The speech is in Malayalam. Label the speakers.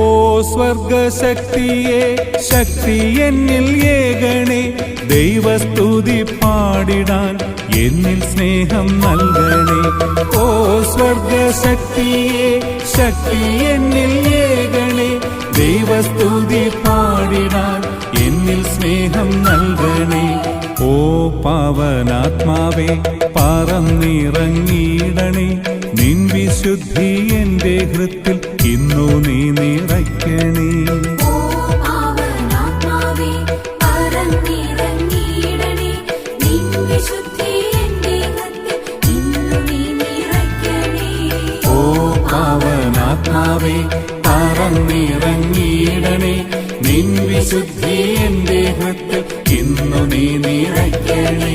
Speaker 1: ഓ സ്വർഗശക്തിയെ ശക്തി എന്നിൽ ഏകണേ, ദൈവസ്തുതി പാടിടാൻ എന്നിൽ സ്നേഹം നൽകണേ. ഓ സ്വർഗശക്തിയെ ശക്തി എന്നിൽ ഏകണേ, ദൈവസ്തുതി പാടിടാൻ എന്നിൽ സ്നേഹം നൽകണേ. ഓ പാവനാത്മാവേ പറന്നിറങ്ങിയിടണേ, നിൻ വിശുദ്ധി എന്റെ ഹൃത്തിൽ ഇന്നു നീ നിറയ്ക്കണേ. ഓ പാവനാത്മാവേ പറന്നിറങ്ങിയിടണേ, നിൻ വിശുദ്ധി എന്റെ ഹൃത്തിൽ ഇന്നു നീ നിറയ്ക്കണേ.